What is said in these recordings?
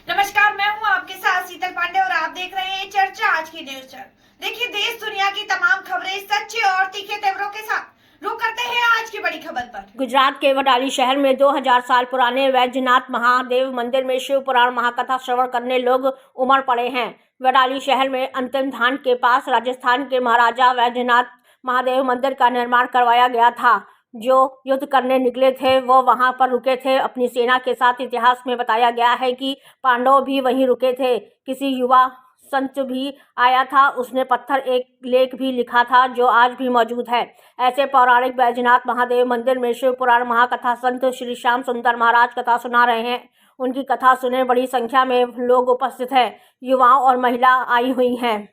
नमस्कार, मैं हूं आपके साथ शीतल पांडे और आप देख रहे हैं चर्चा आज की न्यूज चैनल। देखिए देश दुनिया की तमाम खबरें सच्चे और तीखे तेवरों के साथ। रुक करते हैं आज की बड़ी खबर पर। गुजरात के वडाली शहर में 2000 साल पुराने वैद्यनाथ महादेव मंदिर में शिव पुराण महाकथा श्रवण करने लोग उमड़ पड़े हैं। वडाली शहर में अंतिम धान के पास राजस्थान के महाराजा वैद्यनाथ महादेव मंदिर का निर्माण करवाया गया था। जो युद्ध करने निकले थे वो वहां पर रुके थे अपनी सेना के साथ। इतिहास में बताया गया है कि पांडव भी वहीं रुके थे। किसी युवा संत भी आया था, उसने पत्थर एक लेख भी लिखा था जो आज भी मौजूद है। ऐसे पौराणिक बैजनाथ महादेव मंदिर में शिव पुराण महाकथा संत श्री श्याम सुंदर महाराज कथा सुना रहे हैं। उनकी कथा सुने बड़ी संख्या में लोग उपस्थित हैं। युवाओं और महिला आई हुई हैं।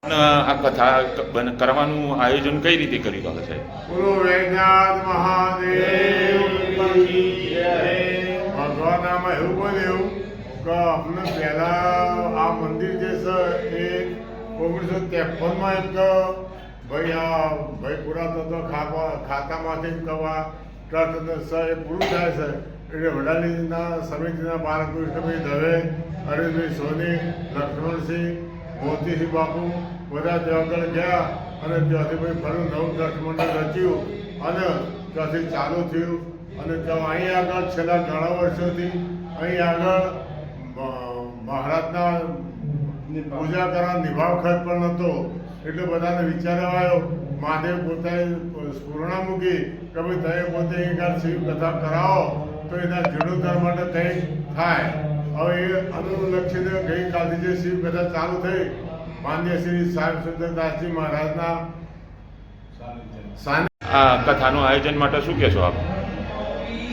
आ कथा करવાનું આયોજન કઈ રીતે કરી રહ્યા છે? બોલો વૈદ્યનાથ મહાદેવ કી જય। ભગવાનમાં એવું બોલ્યું કે આપણે પહેલાં આ મંદિર જે છે એ 1953માં એમ કે ભાઈ પુરાતત્વ ખાતામાંથી કવા ટ્રસ્ટ છે એ પૂરું થાય છે એટલે વડાલીના સમિતિના બાલકૃષ્ણભાઈ દવે, હરીશભાઈ સોની, લક્ષ્મણસિંહ, મોતીસિંહ બાપુ બધા ત્યાં આગળ ગયા અને ત્યાંથી ભાઈ ફરું નવું ટ્રસ્ટ મંડળ રચ્યું અને ત્યાંથી ચાલુ થયું અને ત્યાં અહીં આગળ છેલ્લા ઘણા વર્ષોથી અહીં આગળ મહારાજના પૂજા કરવા નિભાવ ખર્ચ પણ નહોતો એટલે બધાને વિચાર આવ્યો મહાદેવ પોતાએ સ્ફૂર્ણા મૂકી કે ભાઈ તમે પોતે એક શિવ કથા કરાવો તો એના જીર્ણોદ્ધાર માટે કંઈક થાય। હવે એ અનુલક્ષીને ગઈકાલથી જે શિવ કથા ચાલુ થઈ માન્ય શ્રી શ્યામ સુંદરદાસજી મહારાજના આ કથાનું આયોજન માટે શું કહેશો આપ?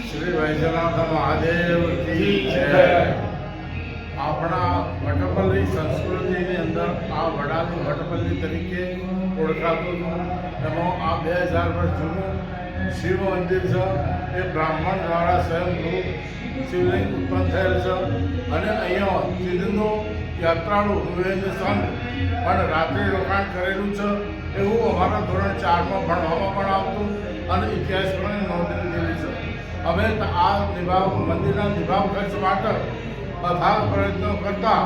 શ્રી વૈદ્યનાથ મહાદેવ કી જય। આપણા વટપલ્લી સંસ્કૃતિની અંદર આ વડાલું વટપલ્લી તરીકે ઓળખાતું હતું। એમાં આ 2000 વર્ષ જૂનું શિવ મંદિર છે એ બ્રાહ્મણ દ્વારા સ્વયંભૂ શિવલિંગ ઉત્પન્ન થયેલ છે અને અહીંયા સિદ્ધનો યાત્રાળુ વિવેક સંઘ પણ રાત્રે રોકાણ કરેલું છે એવું અમારા ધોરણ 4માં ભણવામાં પણ આવતું અને ઇતિહાસ પણ નોંધ લીધેલી છે। અમે આ મંદિરના નિભાવ ખર્ચ માટે અથાગ પ્રયત્નો કરતા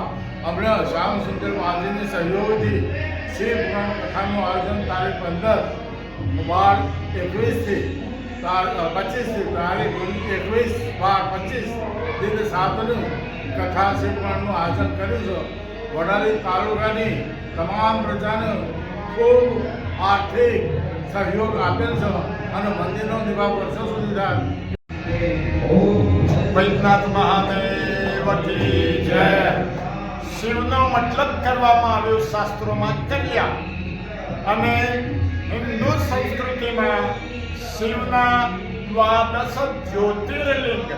અમને શ્યામ સુંદર મહારાજની સહયોગથી શિવ પુરાણ કથાનું આયોજન તારીખ 15/12/21થી તારીખ 21/12/25 દિન 7નું કથા શિવ પુરાણનું આયોજન કર્યું છે। વડાલી તાલુકાની તમામ પ્રજાને ખૂબ આર્થિક સહયોગ આપેલ છે અને મંદિરનો નિભાવ વર્ષો સુધી થાય। વૈદ્યનાથ મહાદેવ કી જય। શિવનો મતલબ કરવામાં આવ્યો શાસ્ત્રોમાં કલ્યા અને હિન્દુ સંસ્કૃતિમાં શિવના 12 જ્યોતિર્લિંગ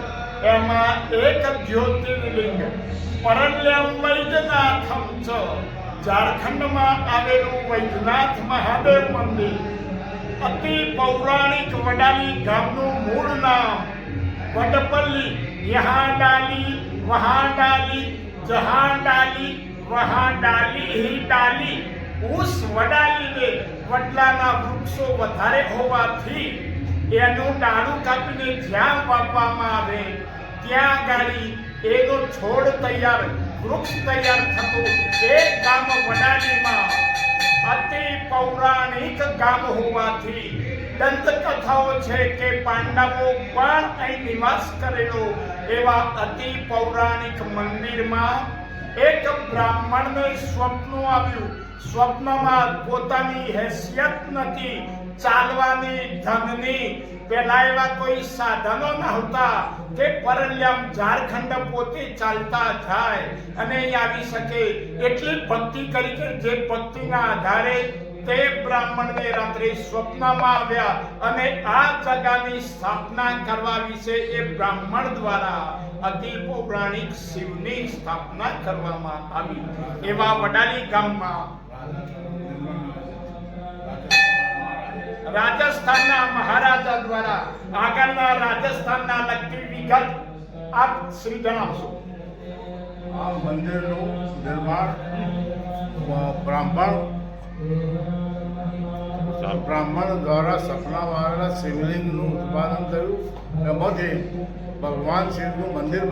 એમાં એક જ્યોતિર્લિંગ પરલ્યમ વૈદ્યનાથમ છે। ઝારખંડમાં આવેલું વૈદ્યનાથ મહાદેવ મંદિર અતિ પૌરાણિક વડાલી ગામનું મૂળ નામ वटपल्ली। यहाँ डाली वहाँ डाली, जहाँ डाली वहाँ डाली ही डाली। उस वडाली में वडलाना वृक्षो વધારે હોવાથી એનું ડાળું કાપીને જ્યાં વાવવામાં આવે ત્યાં ગાડી એનો છોડ તૈયાર વૃક્ષ તૈયાર થતું એ ગામ વડાલીમાં અતિ પૌરાણિક ગામ હોવાથી દંતકથાઓ છે કે પાંડવો પણ અહીં નિવાસ કરેલો એવા અતિ પૌરાણિક મંદિરમાં એક બ્રાહ્મણને સ્વપ્ન આવ્યું। સ્વપ્નમાં પોતાની હેસિયત નથી ચાલવાની, ધનની, પેલા એવા કોઈ સાધનો નહોતા કે પરલ્યમ ઝારખંડ પોતે ચાલતા જાય અને અહીં આવી શકે। એટલી ભક્તિ કરી કે જે ભક્તિના આધારે તે બ્રાહ્મણને રાત્રે સ્વપ્નમાં આવ્યા અને આ જગાની સ્થાપના કરવા વિશે એ બ્રાહ્મણ દ્વારા અતિ પૌરાણિક શિવની સ્થાપના કરવામાં આવી। એવા વડાલી ગામમાં રાજસ્થાનના મહારાજા દ્વારા આગળના રાજસ્થાનના લગતી વિગત આપ શ્રી જણાવશો। આ મંદિરનું નિર્માણ બ્રાહ્મણ દ્વારા સપનામાં આવેલા શિવલિંગનું ઉત્પાદન થયું। એમાંથી ભગવાન શિવનું મંદિર